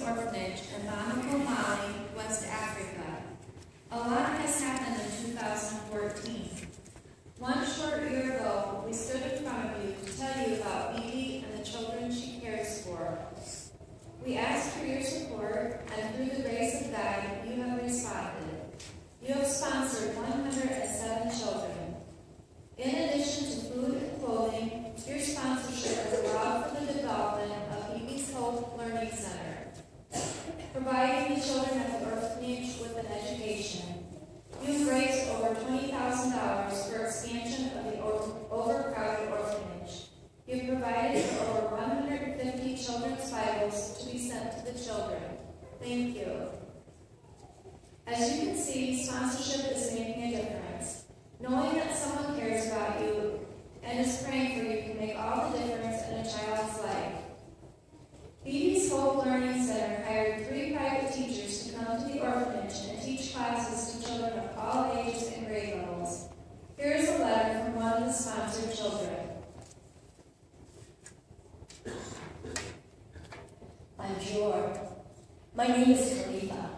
Orphanage in Bamako, Mali, West Africa. A lot has happened in 2014. One short year ago, we stood in front of you to tell you about Bibi and the children she cares for. We asked for your support, and through the grace of God, you have responded. You have sponsored 107 children. In addition to food and clothing, your sponsorship has allowed for the development of Bibi's Hope Learning Center, providing the children at the orphanage with an education. You've raised over $20,000 for expansion of the overcrowded orphanage. You've provided for over 150 children's Bibles to be sent to the children. Thank you. As you can see, sponsorship is making a difference. Knowing that someone cares about you and is praying for you can make all the difference in a child's life. Bibi's Hope Learning Center hired 3 private teachers to come to the orphanage and teach classes to children of all ages and grade levels. Here is a letter from one of the sponsored children. Bonjour. My name is Khalifa.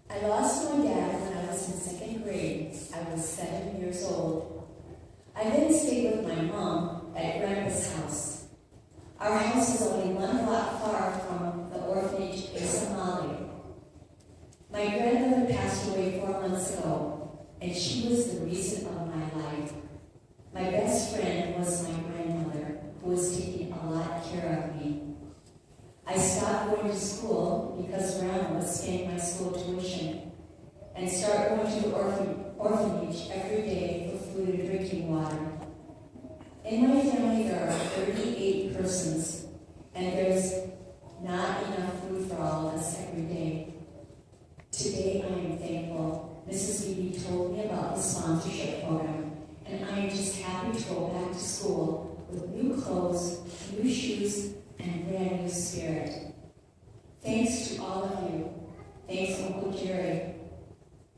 I lost my dad when I was in 2nd grade. I was 7 years old. I then stayed with my mom at Grandpa's house. Our house is only 1 block far from the orphanage in Somalia. My grandmother passed away 4 months ago, and she was the reason of my life. My best friend was my grandmother, who was taking a lot of care of me. I stopped going to school because Grandma was paying my school tuition, and started going to the orphanage every day for food and drinking water. In my family, there are 38 persons, and there's not enough food for all of us every day. Today, I am thankful. Mrs. Bibi told me about the sponsorship program, and I am just happy to go back to school with new clothes, new shoes, and a brand new spirit. Thanks to all of you. Thanks, Uncle Jerry.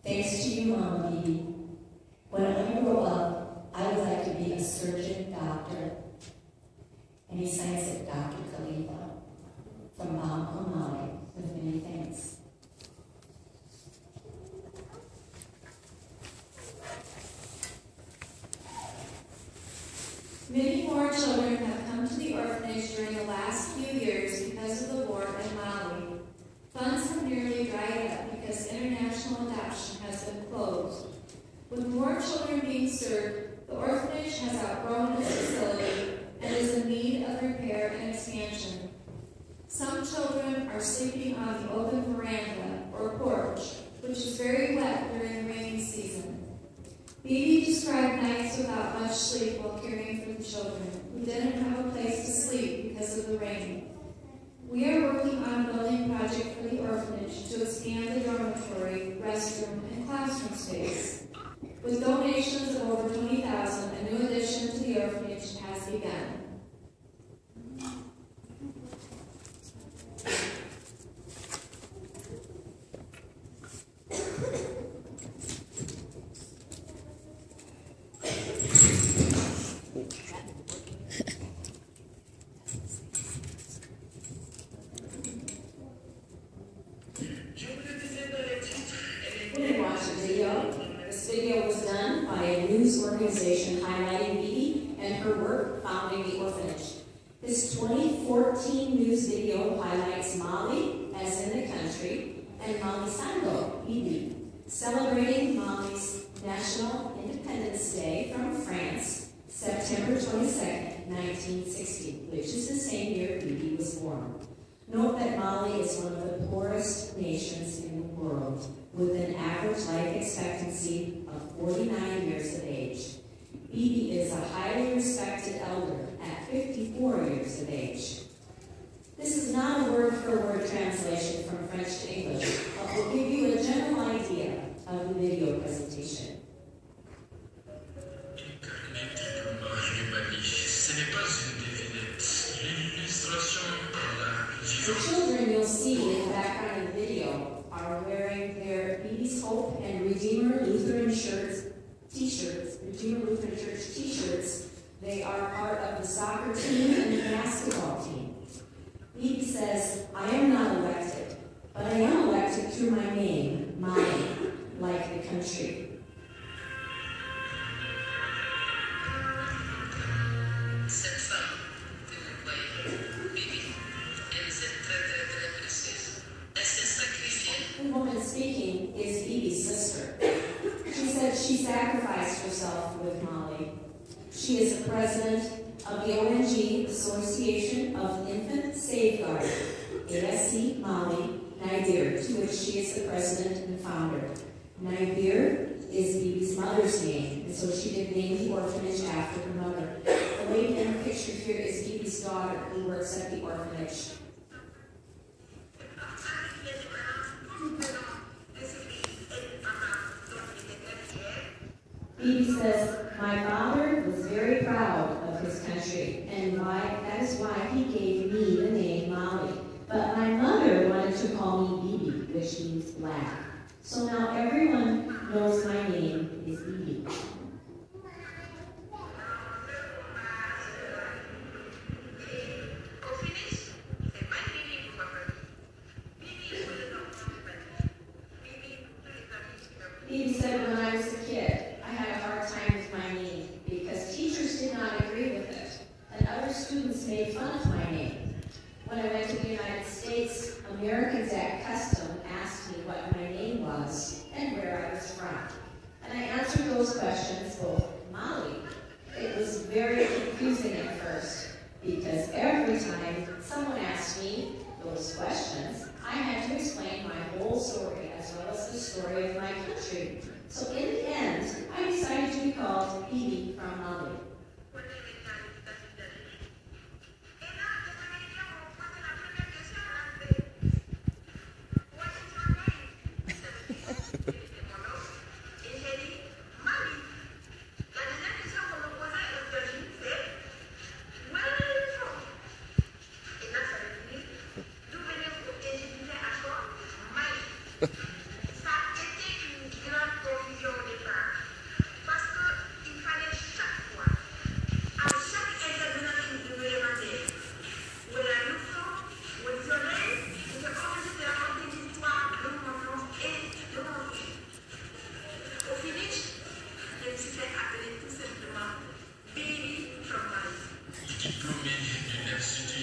Thanks to you, Mama Bibi. When I grow up, I would like to be a surgeon doctor. And he signs it Dr. Khalifa from Bamako, Mali, with many thanks. Many more children have come to the orphanage during the last few years because of the war in Mali. Funds have nearly dried up because international adoption has been closed. With more children being served, the orphanage has outgrown its facility and is in need of repair and expansion. Some children are sleeping on the open veranda or porch, which is very wet during the rainy season. Bibi described nights without much sleep while caring for the children who didn't have a place to sleep because of the rain. We are working on a building project for the orphanage to expand the dormitory, restroom, and classroom space. With donations of over $20,000, a new addition to the orphanage has begun. Organization highlighting Bibi and her work founding the orphanage. This 2014 news video highlights Mali, as in the country, and Mali Sango, Bibi, celebrating Mali's National Independence Day from France, September 22nd, 1960, which is the same year Bibi was born. Note that Mali is one of the poorest nations in the world, with an average life expectancy of 49 years of age. Bibi is a highly respected elder at 54 years of age. This is not a word-for-word translation from French to English, but will give you a general idea of the video presentation. The children you'll see in the background of the video are wearing their Bibi's Hope and Redeemer Lutheran t-shirts, Redeemer Lutheran Church t-shirts. They are part of the soccer team and the basketball team. Bibi says, I am not elected. through my name, Molly, like the country. Cette femme que vous voyez, Bibi, elle est très précieuse. Elle s'est sacrifiée. The woman speaking is Bibi's sister. She said she sacrificed herself with Molly. She is the president of the ONG Association of Infant Safeguard, ASC Molly Nadir, to which she is the president and founder. Nadir is Bibi's mother's name, and so she did name the orphanage after her mother. The lady in the picture here is Bibi's daughter, who works at the orphanage. Bibi says, my father was very proud of his country, and that is why he gave me the name Molly. But my mother wanted to call me Bibi, which means black. So now everyone knows my name is Bibi. Bibi said when I was a kid, I had a hard time with my name because teachers did not agree with it, and other students made fun of my name. When I went to the United States, Americans at custom asked me what my name was and where I was from. And I answered those questions both Molly. It was very confusing at first because every time someone asked me those questions, I had to explain my whole story as well as the story of my country. So in the end, I decided to be called Bibi from Molly.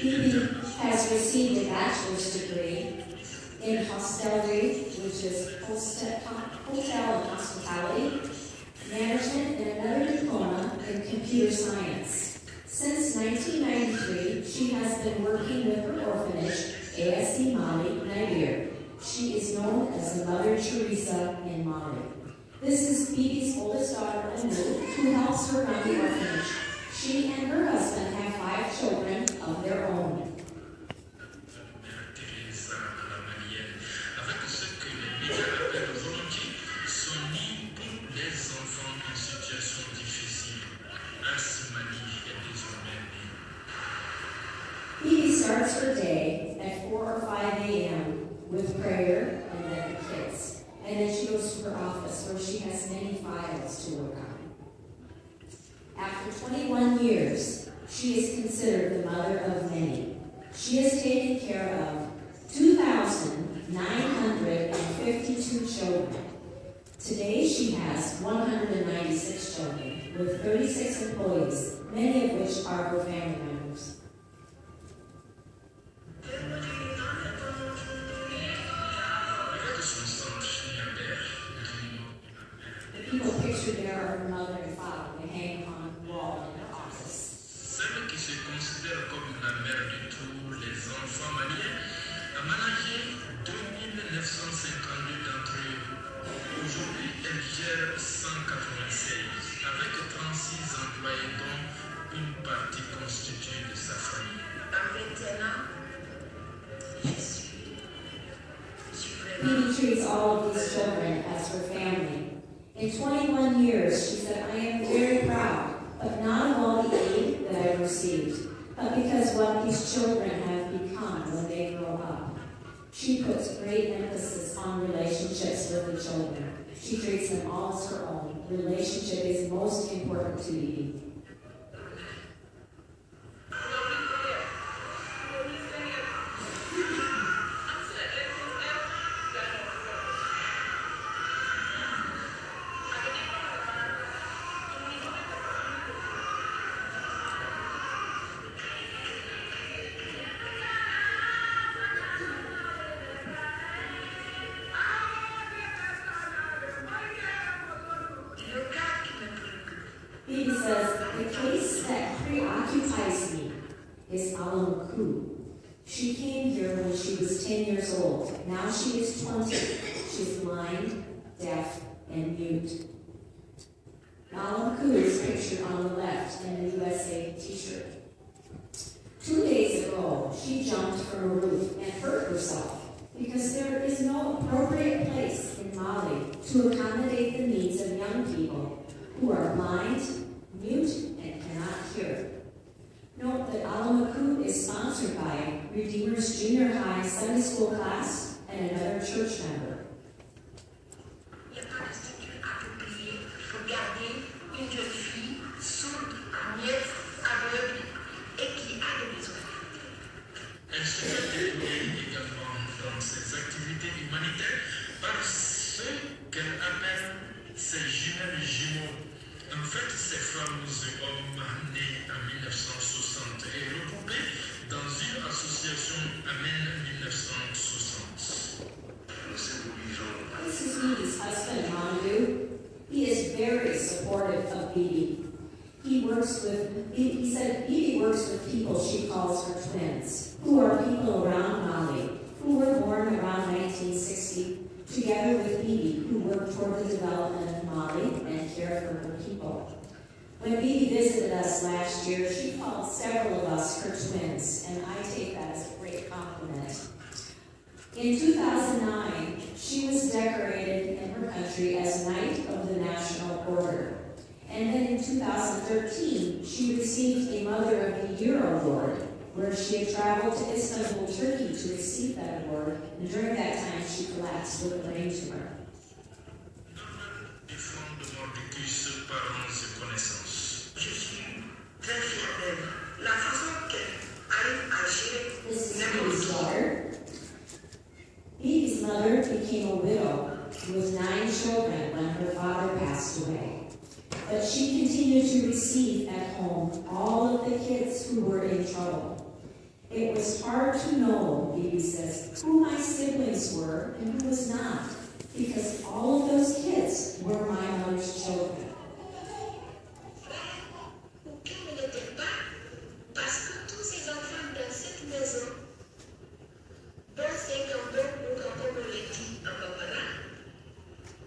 Bibi has received a bachelor's degree in hostelry, which is hotel and hospitality, management, and another diploma in computer science. Since 1993, she has been working with her orphanage, ASC Molly Nadir. She is known as the Mother Teresa in Mali. This is Bibi's oldest daughter, Anu, who helps her run the orphanage. She and her husband have 5 children of their own. Bibi starts her day at 4 or 5 a.m. with prayer and then the kids. And then she goes to her office where she has many files to work on. After 21 years, she is considered the mother of many. She has taken care of 2,952 children. Today she has 196 children with 36 employees, many of which are her family members. The people pictured there are her mother and father. They hang on the wall in her office. Celle qui se considère comme la mère de tous les enfants maliens a managé 2952 d'entre eux. Aujourd'hui, elle gère 196 avec 36 employés dont une partie constituée de sa famille. Bibi treats all of these children as her family. In 21 years, she said, I am very proud, but not of all the aid that I've received, but because what these children have become when they grow up. She puts great emphasis on relationships with the children. She treats them all as her own. Relationship is most important to Bibi. place that preoccupies me is Alamuku. She came here when she was 10 years old. Now she is 20. She's blind, deaf, and mute. Alamuku is pictured on the left in the USA t-shirt. 2 days ago, she jumped from a roof and hurt herself because there is no appropriate place in Mali to accommodate the needs of young people who are blind, mute, and cannot hear. Note that Alamuku is sponsored by Redeemer's Junior High Sunday School class and another church member. Il n'y a pas de structure appropriée pour garder une jeune fille sourde, muette, aveugle et qui a des besoins. Elle se fait déployer également dans ses activités humanitaires par ceux qu'elle appelle ses jumelles jumeaux. En fait, ces femmes et hommes nés en 1960 et regroupés dans une association Amen 1960. This is Bibi's husband, Mamadou. He is very supportive of Bibi. He said Bibi works with people she calls her twins, who are people around Mali, who were born around 1960, together with Bibi, who worked toward the development of Mali and care for her people. When Bibi visited us last year, she called several of us her twins, and I take that as a great compliment. In 2009, she was decorated in her country as Knight of the National Order. And then in 2013, she received a Mother of the Year award, where she had traveled to Istanbul, Turkey to receive that award, and during that time she collapsed with a brain tumor. Je suis très fière d'elle. La façon qu'elle arrive à gérer This is Bibi's daughter. Bibi's mother became a widow with 9 children when her father passed away. But she continued to receive at home all of the kids who were in trouble. It was hard to know, Bibi says, who my siblings were and who was not, because all of those kids were my mother's children. aucun ne l'était pas, parce que tous ces enfants dans cette maison, dont ces grands-pères ou grands-pères on les dit en Bambara,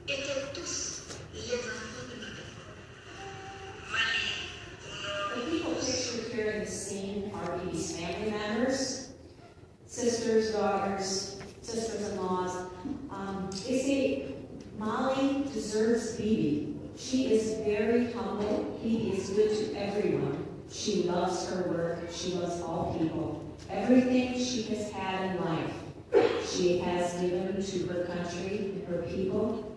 étaient tous les enfants de ma mère. The people pictured here in the scene are Bibi's family members, sisters, daughters, sisters-in-laws. They say Mali deserves Bibi. She is very humble. Bibi is good to everyone. She loves her work. She loves all people. Everything she has had in life, she has given to her country and her people,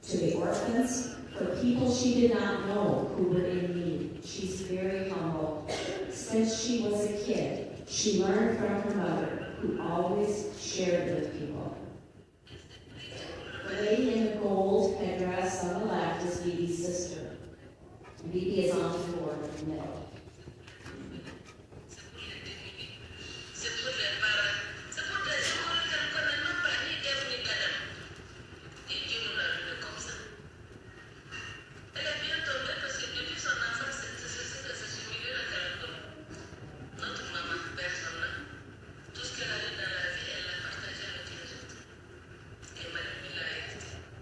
to the orphans, for people she did not know who were in need. She's very humble. Since she was a kid, she learned from her mother, who always shared with people. The lady in the gold headdress on the left is Bibi's sister. Bibi is on the floor in the middle. C'est pour les parents, c'est pour des gens qui ne connaissent même pas ni Dev ni Gadam. Et Dieu nous l'a donné comme ça. Elle est bien tombée parce que depuis son enfance, c'est ceci que c'est humilié dans Caracol. Notre maman, personne. Tout ce qu'elle a eu dans la vie, elle l'a partagé avec les autres. Et Marie l'a aidé.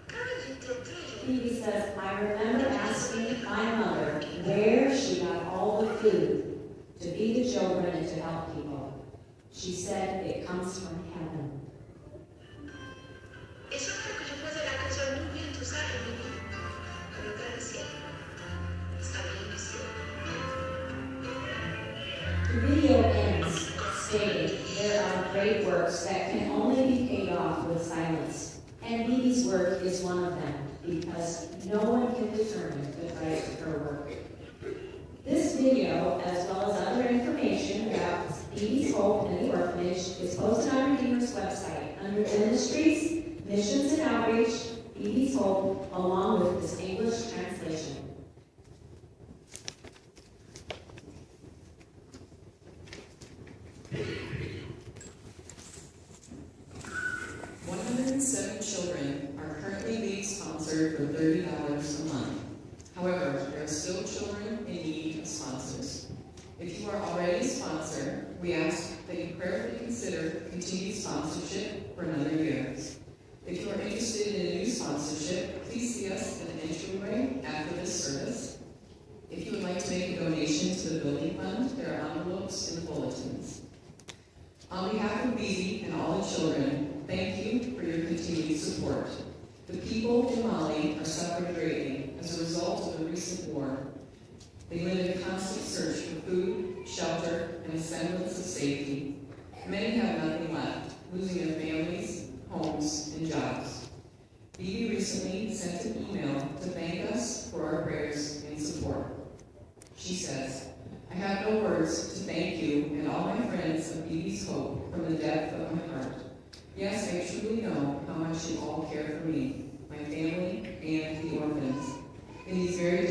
Quand j'étais très jeune, Bibi says, I remember asking my mother where she got all the food to feed the children and to help people. She said it comes from heaven. et chaque fois que je posais la question, d'où vient tout ça, elle me dit, regarde le ciel. Ça vient du ciel. The video ends stating there are great works that can only be paid off with silence. And Bibi's work is one of them, because no one can determine the price of her work. This video, as well as other information about Bibi's Hope and the orphanage, is posted on Redeemer's website under Ministries, Missions and Outreach, Bibi's Hope, along with this English translation. 107 children are currently being sponsored for $30 a month. However, there are still children in need of sponsorship. we ask that you prayerfully consider continued sponsorship for another year. If you are interested in a new sponsorship, please see us in the entryway after this service. If you would like to make a donation to the building fund, there are envelopes in the bulletins. On behalf of Bibi and all the children, thank you for your continued support. The people in Mali are suffering greatly as a result of the recent war. They live in a constant search for food, shelter, and a semblance of safety. Many have nothing left, losing their families, homes, and jobs. Bibi recently sent an email to thank us for our prayers and support. She says, "I have no words to thank you and all my friends of Bibi's Hope from the depth of my heart. Yes, I truly know how much you all care for me, my family, and the orphans. In these very